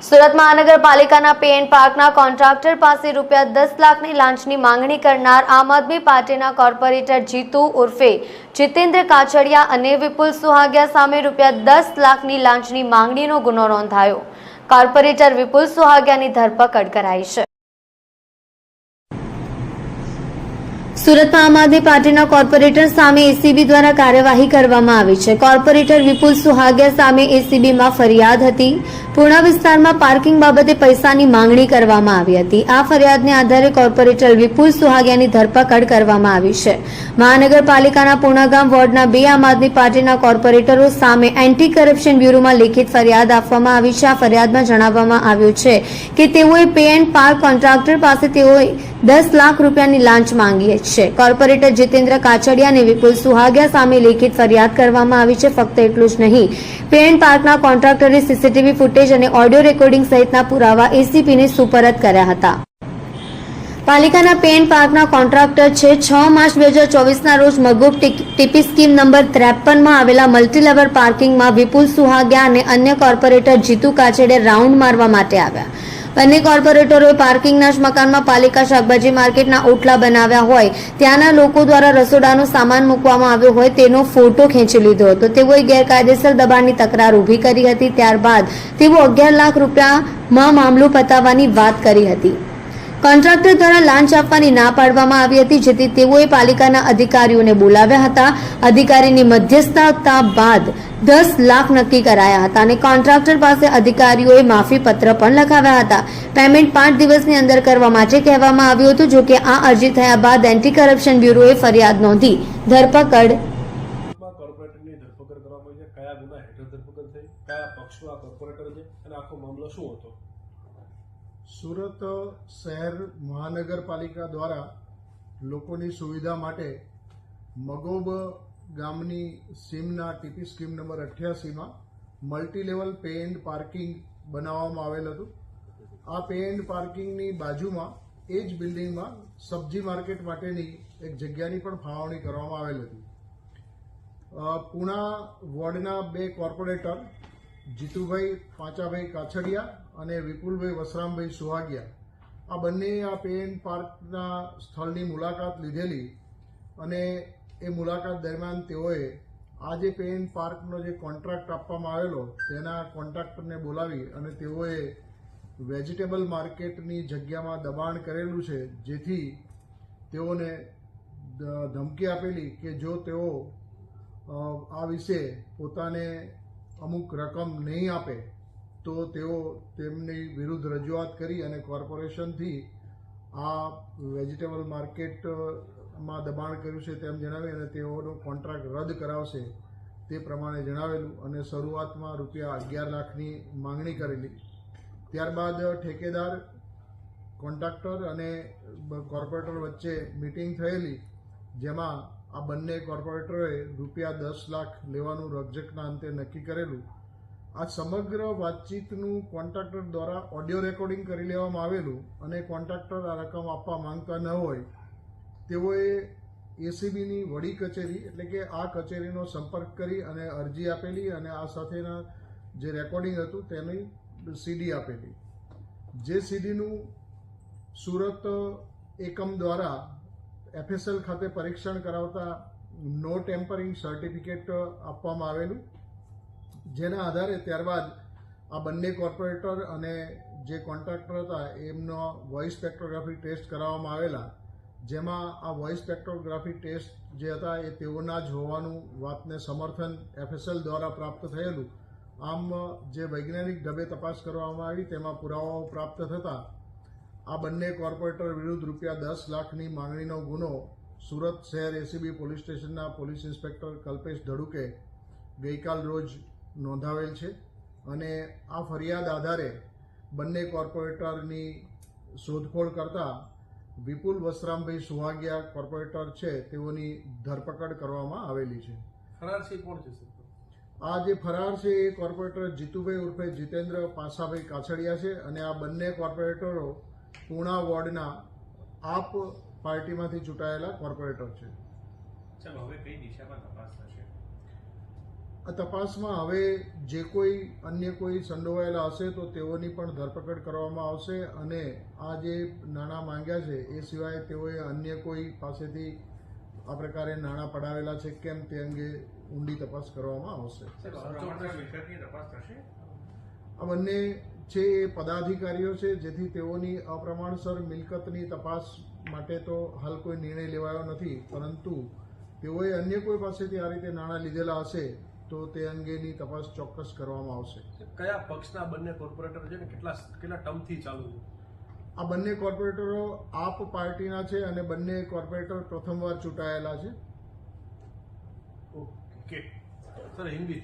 સુરત મહાનગરપાલિકાના pen પાર્કના contractor પાસે રૂપિયા 10 લાખની લાંચની માંગણી કરનાર આમ આદમી પાર્ટીના કોર્પોરેટર જીતુ ઉર્ફે જીતેન્દ્ર કાછડિયા અને વિપુલ સુહાગિયા સામે રૂપિયા 10 લાખની લાંચની માંગણીનો ગુનો નોંધાયો। કોર્પોરેટર વિપુલ સુહાગિયાની ધરપકડ કરાઈ છે। સુરતમાં આમ આદમી પાર્ટીના કોર્પોરેટર સામે એસીબી દ્વારા કાર્યવાહી કરવામાં આવી છે। કોર્પોરેટર વિપુલ સુહાગિયા સામે એસીબીમાં ફરિયાદ હતી। પૂર્ણા વિસ્તારમાં પાર્કિંગ બાબતે પૈસાની માંગણી કરવામાં આવી હતી। આ ફરિયાદને આધારે કોર્પોરેટર વિપુલ સુહાગિયાની ધરપકડ કરવામાં આવી છે। મહાનગરપાલિકાના પૂર્ણાગામ વોર્ડના 2 આમ આદમી પાર્ટીના કોર્પોરેટરો સામે એન્ટી કરપ્શન બ્યુરોમાં લેખિત ફરિયાદ આપવામાં આવી છે। આ ફરિયાદમાં જણાવવામાં આવ્યું છે કે તેઓએ પે એન્ડ પાર્ક કોન્ટ્રાક્ટર પાસે તેઓએ 10 લાખ રૂપિયાની લાંચ માંગી છે। કોર્પોરેટર જીતેન્દ્ર કાછડિયા અને વિપુલ સુહાગિયા સામે લેખિત ફરિયાદ કરવામાં આવી છે। ફક્ત એટલું જ નહીં, પે એન્ડ પાર્કના કોન્ટ્રાક્ટરે સીસીટીવી ફૂટેજ અને ઓડિયો રેકોર્ડિંગ સહિતના પુરાવા એસીપીને સુપરત કર્યા હતા। પાલિકાના પે એન્ડ પાર્કના કોન્ટ્રાક્ટર છે 6 માર્ચ 2024ના રોજ મગોબ ટીપી સ્કીમ નંબર 53માં આવેલા મલ્ટીલેવલ પાર્કિંગમાં વિપુલ સુહાગિયા અને અન્ય કોર્પોરેટર જીતુ કાછડિયા રાઉન્ડ મારવા માટે આવ્યા। બંને કોર્પોરેટરોએ પાર્કિંગના જ મકાનમાં પાલિકા શાકભાજી માર્કેટના ઓટલા બનાવ્યા હોય ત્યાંના લોકો દ્વારા રસોડાનો સામાન મૂકવામાં આવ્યો હોય તેનો ફોટો ખેંચી લીધો હતો। તેઓએ ગેરકાયદેસર દબાણની તકરાર ઊભી કરી હતી। ત્યારબાદ તેઓ 11 લાખ રૂપિયામાં મામલો પતાવવાની વાત કરી હતી। કોન્ટ્રાક્ટર દ્વારા લાંચ આપવાની ના પાડવામાં આવી હતી, જેથી તેઓએ પાલિકાના અધિકારીઓને બોલાવ્યા હતા। અધિકારીની મધ્યસ્થતા બાદ 10 લાખ નક્કી કરાયા હતા અને કોન્ટ્રાક્ટર પાસે અધિકારીઓએ માફી પત્ર પણ લખાવ્યા હતા। પેમેન્ટ 5 દિવસની અંદર કરવા માટે કહેવામાં આવ્યું હતું। જો કે આ અરજી થયા બાદ એન્ટી કરપ્શન બ્યુરોએ ફરિયાદ નોંધી ધરપકડ કોર્પોરેટરની ધરપકડ કરવામાં આવી છે। કયા ગુના હેઠળ ધરપકડ થઈ, કયા પક્ષનો આ કોર્પોરેટર છે અને આખો મામલો શું હતો? સુરત શહેર મહાનગરપાલિકા દ્વારા લોકોની સુવિધા માટે મગોબ ગામની સીમના ટીપી સ્કીમ નંબર 88માં મલ્ટીલેવલ પે એન્ડ પાર્કિંગ બનાવવામાં આવેલ હતું। આ પે એન્ડ પાર્કિંગની બાજુમાં એ જ બિલ્ડિંગમાં સબ્જી માર્કેટ માટેની એક જગ્યાની પણ ફાળવણી કરવામાં આવેલ હતી। પૂણા વોર્ડના 2 કોર્પોરેટર જીતુભાઈ પાંચાભાઈ કાછડિયા અને વિપુલભાઈ વસરામભાઈ સુહાગિયા આ બંને આ પે એન્ડ પાર્કના સ્થળની મુલાકાત લીધેલી અને એ મુલાકાત દરમિયાન તેઓએ આ જે પે એન્ડ પાર્કનો જે કોન્ટ્રાક્ટ આપવામાં આવેલો તેના કોન્ટ્રાક્ટરને બોલાવી અને તેઓએ વેજીટેબલ માર્કેટની જગ્યામાં દબાણ કરેલું છે, જેથી તેઓને ધમકી આપેલી કે જો તેઓ આ વિશે પોતાને અમુક રકમ નહીં આપે તો તેઓ તેમની વિરુદ્ધ રજૂઆત કરી અને કોર્પોરેશનથી આ વેજીટેબલ માર્કેટમાં દબાણ કર્યું છે તેમ જણાવી અને તેઓનો કોન્ટ્રાક્ટ રદ કરાવશે તે પ્રમાણે જણાવેલું અને શરૂઆતમાં રૂપિયા 11 લાખની માંગણી કરેલી। ત્યારબાદ ઠેકેદાર, કોન્ટ્રાક્ટર અને કોર્પોરેટર વચ્ચે મિટિંગ થયેલી, જેમાં આ બંને કોર્પોરેટરોએ રૂપિયા 10 લાખ લેવાનું રકઝકના અંતે નક્કી કરેલું। આ સમગ્ર વાતચીતનું કોન્ટ્રાક્ટર દ્વારા ઓડિયો રેકોર્ડિંગ કરી લેવામાં આવેલું અને કોન્ટ્રાક્ટર આ રકમ આપવા માંગતા ન હોય તેઓએ એસીબીની વડી કચેરી એટલે કે આ કચેરીનો સંપર્ક કરી અને અરજી આપેલી અને આ સાથેના જે રેકોર્ડિંગ હતું તેની સીડી આપેલી। જે સીડીનું સુરત એકમ દ્વારા એફએસએલ ખાતે પરીક્ષણ કરાવતા નો ટેમ્પરિંગ સર્ટિફિકેટ આપવામાં આવેલું, જેના આધારે ત્યારબાદ આ બંને કોર્પોરેટર અને જે કોન્ટ્રાક્ટર હતા એમનો વોઇસ સ્પેક્ટ્રોગ્રાફી ટેસ્ટ કરાવવામાં આવેલા, જેમાં આ વોઇસ સ્પેક્ટ્રોગ્રાફી ટેસ્ટ જે હતા એ તેઓના જ હોવાનું વાતને સમર્થન એફએસએલ દ્વારા પ્રાપ્ત થયેલું। આમ જે વૈજ્ઞાનિક ઢબે તપાસ કરવામાં આવી તેમાં પુરાવાઓ પ્રાપ્ત થતાં આ બંને કોર્પોરેટર વિરુદ્ધ રૂપિયા 10 લાખની માંગણીનો ગુનો સુરત શહેર એસીબી પોલીસ સ્ટેશનના પોલીસ ઇન્સ્પેક્ટર કલ્પેશ ધડુકે ગઈકાલ રોજ નોંધાવેલ છે અને આ ફરિયાદ આધારે બંને કોર્પોરેટરની શોધખોળ કરતા વિપુલ વસરામભાઈ સુહાગિયા કોર્પોરેટર છે તેઓની ધરપકડ કરવામાં આવેલી છે। ફરાર છે કોણ છે? આ જે ફરાર છે એ કોર્પોરેટર જીતુભાઈ ઉર્ફે જીતેન્દ્ર પાંચાભાઈ કાછડિયા છે અને આ બંને કોર્પોરેટરો પૂણા વોર્ડના આપ પાર્ટીમાંથી ચૂંટાયેલા કોર્પોરેટર છે। ચાલો હવે કઈ દિશામાં તપાસ થશે? આ તપાસમાં હવે જે કોઈ અન્ય કોઈ સંડોવાયેલા હશે તો તેઓની પણ ધરપકડ કરવામાં આવશે અને આ જે નાણાં માંગ્યા છે એ સિવાય તેઓએ અન્ય કોઈ પાસેથી આ પ્રકારે નાણાં પડાવેલા છે કેમ તે અંગે ઊંડી તપાસ કરવામાં આવશે. આ બંને છે એ પદાધિકારીઓ છે, જેથી તેઓની અપ્રમાણસર મિલકતની તપાસ માટે તો હાલ કોઈ નિર્ણય લેવાયો નથી, પરંતુ તેઓએ અન્ય કોઈ પાસેથી આ રીતે નાણાં લીધેલા હશે તો તે અંગેની તપાસ ચોક્કસ કરવામાં આવશે. કયા પક્ષના બંને કોર્પોરેટર છે ને કેટલા ટર્મથી ચાલુ છે? આ બંને કોર્પોરેટરો આપ પાર્ટીના છે અને બંને કોર્પોરેટર પ્રથમવાર ચૂંટાયેલા છે. Okay sir, Hindi